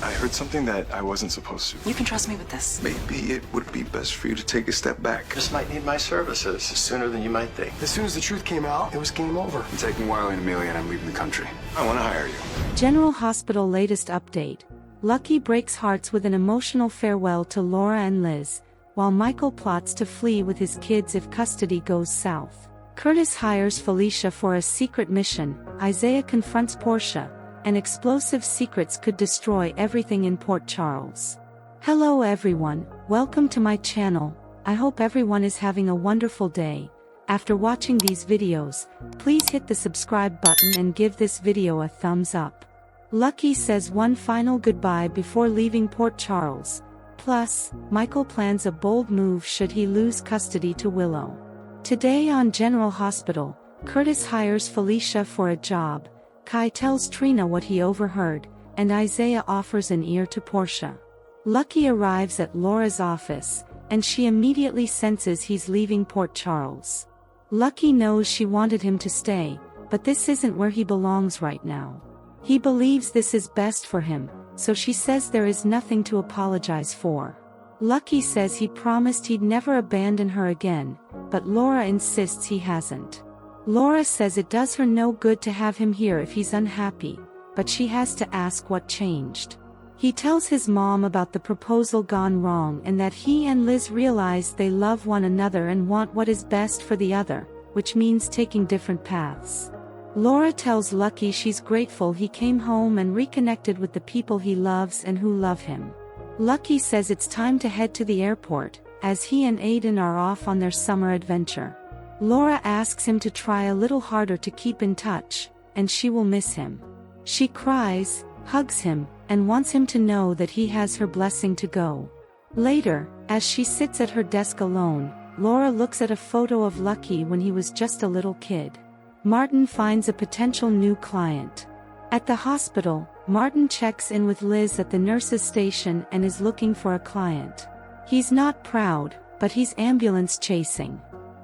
I heard something that I wasn't supposed to. You can trust me with this. Maybe it would be best for you to take a step back. Just might need my services sooner than you might think. As soon as the truth came out, it was game over. I'm taking Wiley and Amelia and I'm leaving the country. I want to hire you. General Hospital latest update. Lucky breaks hearts with an emotional farewell to Laura and Liz, while Michael plots to flee with his kids if custody goes south. Curtis hires Felicia for a secret mission. Isaiah confronts Portia, and explosive secrets could destroy everything in Port Charles. Hello everyone, welcome to my channel. I hope everyone is having a wonderful day. After watching these videos, please hit the subscribe button and give this video a thumbs up. Lucky says one final goodbye before leaving Port Charles. Plus, Michael plans a bold move should he lose custody to Willow. Today on General Hospital, Curtis hires Felicia for a job, Kai tells Trina what he overheard, and Isaiah offers an ear to Portia. Lucky arrives at Laura's office, and she immediately senses he's leaving Port Charles. Lucky knows she wanted him to stay, but this isn't where he belongs right now. He believes this is best for him, so she says there is nothing to apologize for. Lucky says he promised he'd never abandon her again, but Laura insists he hasn't. Laura says it does her no good to have him here if he's unhappy, but she has to ask what changed. He tells his mom about the proposal gone wrong and that he and Liz realize they love one another and want what is best for the other, which means taking different paths. Laura tells Lucky she's grateful he came home and reconnected with the people he loves and who love him. Lucky says it's time to head to the airport, as he and Aiden are off on their summer adventure. Laura asks him to try a little harder to keep in touch, and she will miss him. She cries, hugs him, and wants him to know that he has her blessing to go. Later, as she sits at her desk alone, Laura looks at a photo of Lucky when he was just a little kid. Martin finds a potential new client. At the hospital, Martin checks in with Liz at the nurse's station and is looking for a client. He's not proud, but he's ambulance chasing.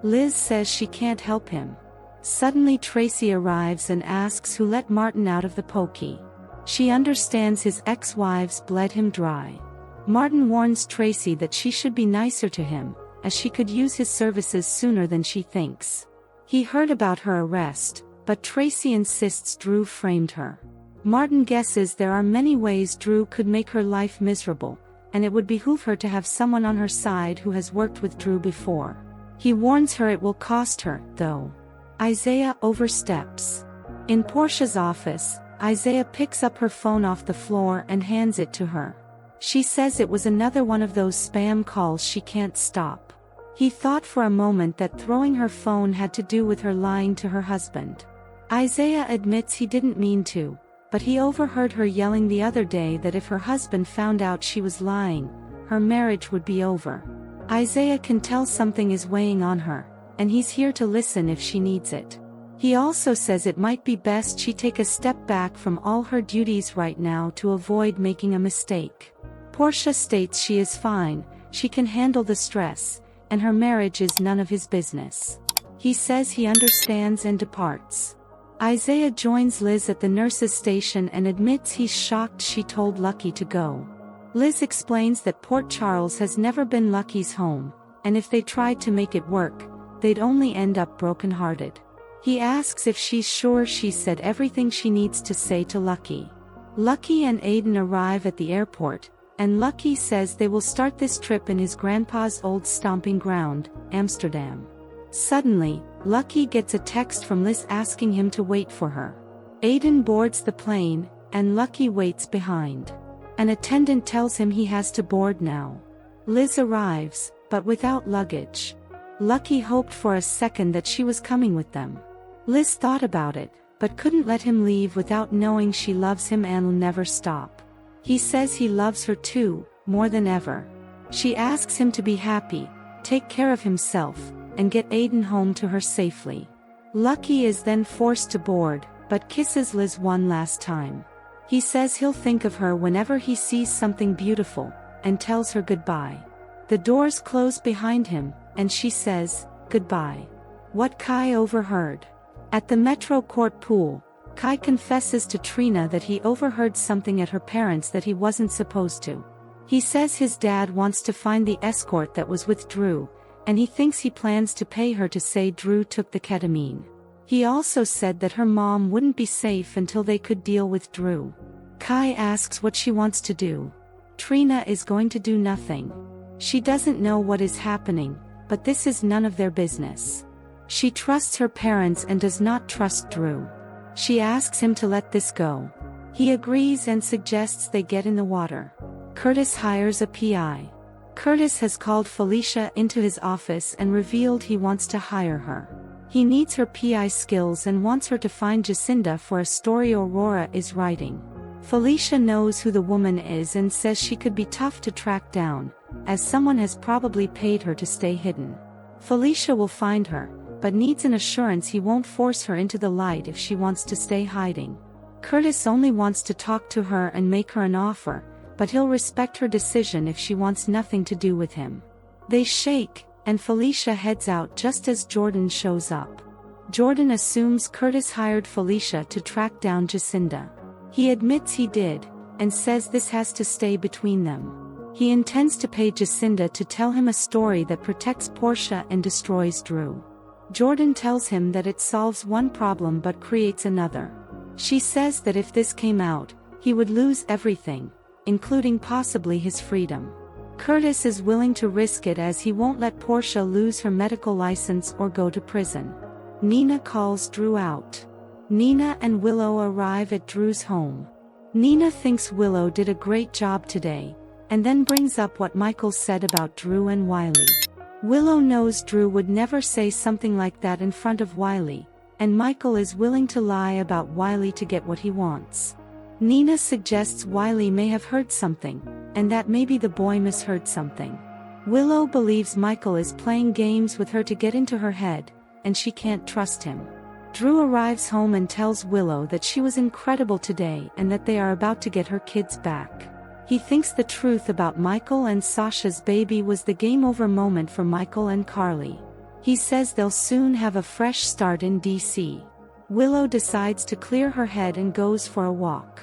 Liz says she can't help him. Suddenly Tracy arrives and asks who let Martin out of the pokey. She understands his ex-wives bled him dry. Martin warns Tracy that she should be nicer to him, as she could use his services sooner than she thinks. He heard about her arrest, but Tracy insists Drew framed her. Martin guesses there are many ways Drew could make her life miserable, and it would behoove her to have someone on her side who has worked with Drew before. He warns her it will cost her, though. Isaiah oversteps. In Portia's office, Isaiah picks up her phone off the floor and hands it to her. She says it was another one of those spam calls she can't stop. He thought for a moment that throwing her phone had to do with her lying to her husband. Isaiah admits he didn't mean to, but he overheard her yelling the other day that if her husband found out she was lying, her marriage would be over. Isaiah can tell something is weighing on her, and he's here to listen if she needs it. He also says it might be best she take a step back from all her duties right now to avoid making a mistake. Portia states she is fine, she can handle the stress, and her marriage is none of his business. He says he understands and departs. Isaiah joins Liz at the nurse's station and admits he's shocked she told Lucky to go. Liz explains that Port Charles has never been Lucky's home, and if they tried to make it work, they'd only end up broken-hearted. He asks if she's sure she's said everything she needs to say to Lucky. Lucky and Aiden arrive at the airport, and Lucky says they will start this trip in his grandpa's old stomping ground, Amsterdam. Suddenly, Lucky gets a text from Liz asking him to wait for her. Aiden boards the plane, and Lucky waits behind. An attendant tells him he has to board now. Liz arrives, but without luggage. Lucky hoped for a second that she was coming with them. Liz thought about it, but couldn't let him leave without knowing she loves him and will never stop. He says he loves her too, more than ever. She asks him to be happy, take care of himself, and get Aiden home to her safely. Lucky is then forced to board, but kisses Liz one last time. He says he'll think of her whenever he sees something beautiful, and tells her goodbye. The doors close behind him, and she says, goodbye. What Kai overheard. At the Metro Court pool, Kai confesses to Trina that he overheard something at her parents' that he wasn't supposed to. He says his dad wants to find the escort that was with Drew, and he thinks he plans to pay her to say Drew took the ketamine. He also said that her mom wouldn't be safe until they could deal with Drew. Kai asks what she wants to do. Trina is going to do nothing. She doesn't know what is happening, but this is none of their business. She trusts her parents and does not trust Drew. She asks him to let this go. He agrees and suggests they get in the water. Curtis hires a PI. Curtis has called Felicia into his office and revealed he wants to hire her. He needs her PI skills and wants her to find Jacinda for a story Aurora is writing. Felicia knows who the woman is and says she could be tough to track down, as someone has probably paid her to stay hidden. Felicia will find her, but needs an assurance he won't force her into the light if she wants to stay hiding. Curtis only wants to talk to her and make her an offer, but he'll respect her decision if she wants nothing to do with him. They shake, and Felicia heads out just as Jordan shows up. Jordan assumes Curtis hired Felicia to track down Jacinda. He admits he did, and says this has to stay between them. He intends to pay Jacinda to tell him a story that protects Portia and destroys Drew. Jordan tells him that it solves one problem but creates another. She says that if this came out, he would lose everything, including possibly his freedom. Curtis is willing to risk it as he won't let Portia lose her medical license or go to prison. Nina calls Drew out. Nina and Willow arrive at Drew's home. Nina thinks Willow did a great job today, and then brings up what Michael said about Drew and Wiley. Willow knows Drew would never say something like that in front of Wiley, and Michael is willing to lie about Wiley to get what he wants. Nina suggests Wiley may have heard something, and that maybe the boy misheard something. Willow believes Michael is playing games with her to get into her head, and she can't trust him. Drew arrives home and tells Willow that she was incredible today and that they are about to get her kids back. He thinks the truth about Michael and Sasha's baby was the game-over moment for Michael and Carly. He says they'll soon have a fresh start in DC. Willow decides to clear her head and goes for a walk.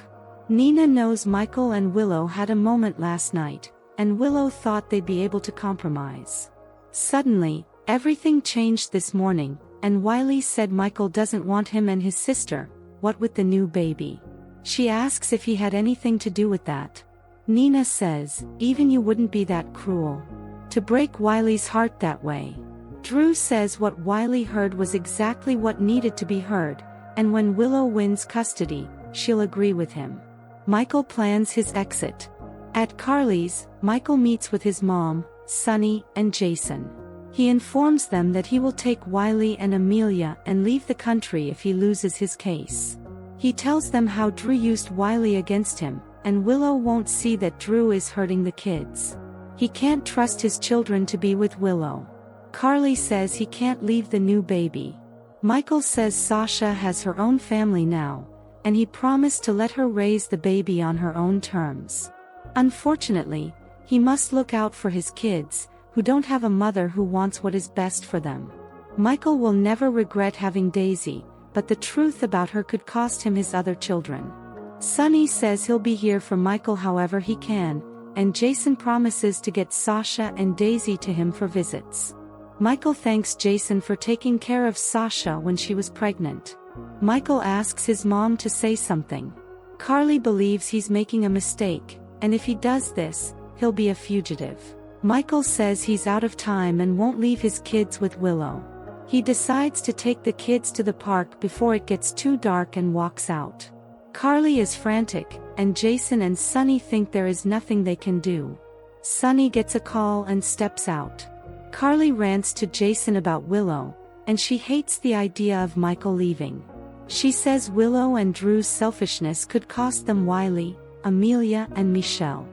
Nina knows Michael and Willow had a moment last night, and Willow thought they'd be able to compromise. Suddenly, everything changed this morning, and Wiley said Michael doesn't want him and his sister, what with the new baby. She asks if he had anything to do with that. Nina says, even you wouldn't be that cruel to break Wiley's heart that way. Drew says what Wiley heard was exactly what needed to be heard, and when Willow wins custody, she'll agree with him. Michael plans his exit. At Carly's, Michael meets with his mom, Sunny, and Jason. He informs them that he will take Wiley and Amelia and leave the country if he loses his case. He tells them how Drew used Wiley against him, and Willow won't see that Drew is hurting the kids. He can't trust his children to be with Willow. Carly says he can't leave the new baby. Michael says Sasha has her own family now, and he promised to let her raise the baby on her own terms. Unfortunately, he must look out for his kids, who don't have a mother who wants what is best for them. Michael will never regret having Daisy, but the truth about her could cost him his other children. Sunny says he'll be here for Michael however he can, and Jason promises to get Sasha and Daisy to him for visits. Michael thanks Jason for taking care of Sasha when she was pregnant. Michael asks his mom to say something. Carly believes he's making a mistake, and if he does this, he'll be a fugitive. Michael says he's out of time and won't leave his kids with Willow. He decides to take the kids to the park before it gets too dark and walks out. Carly is frantic, and Jason and Sunny think there is nothing they can do. Sunny gets a call and steps out. Carly rants to Jason about Willow, and she hates the idea of Michael leaving. She says Willow and Drew's selfishness could cost them Wiley, Amelia, and Michelle.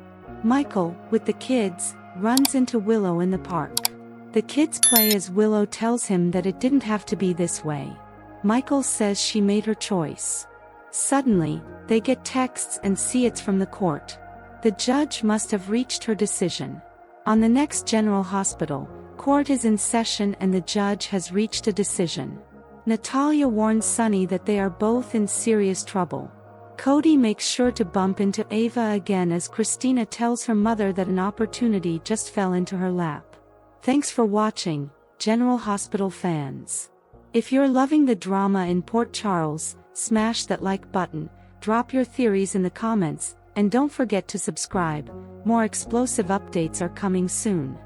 Michael, with the kids, runs into Willow in the park. The kids play as Willow tells him that it didn't have to be this way. Michael says she made her choice. Suddenly, they get texts and see it's from the court. The judge must have reached her decision. On the next General Hospital, court is in session and the judge has reached a decision. Natalia warns Sonny that they are both in serious trouble. Cody makes sure to bump into Ava again as Christina tells her mother that an opportunity just fell into her lap. Thanks for watching, General Hospital fans. If you're loving the drama in Port Charles, smash that like button, drop your theories in the comments, and don't forget to subscribe. More explosive updates are coming soon.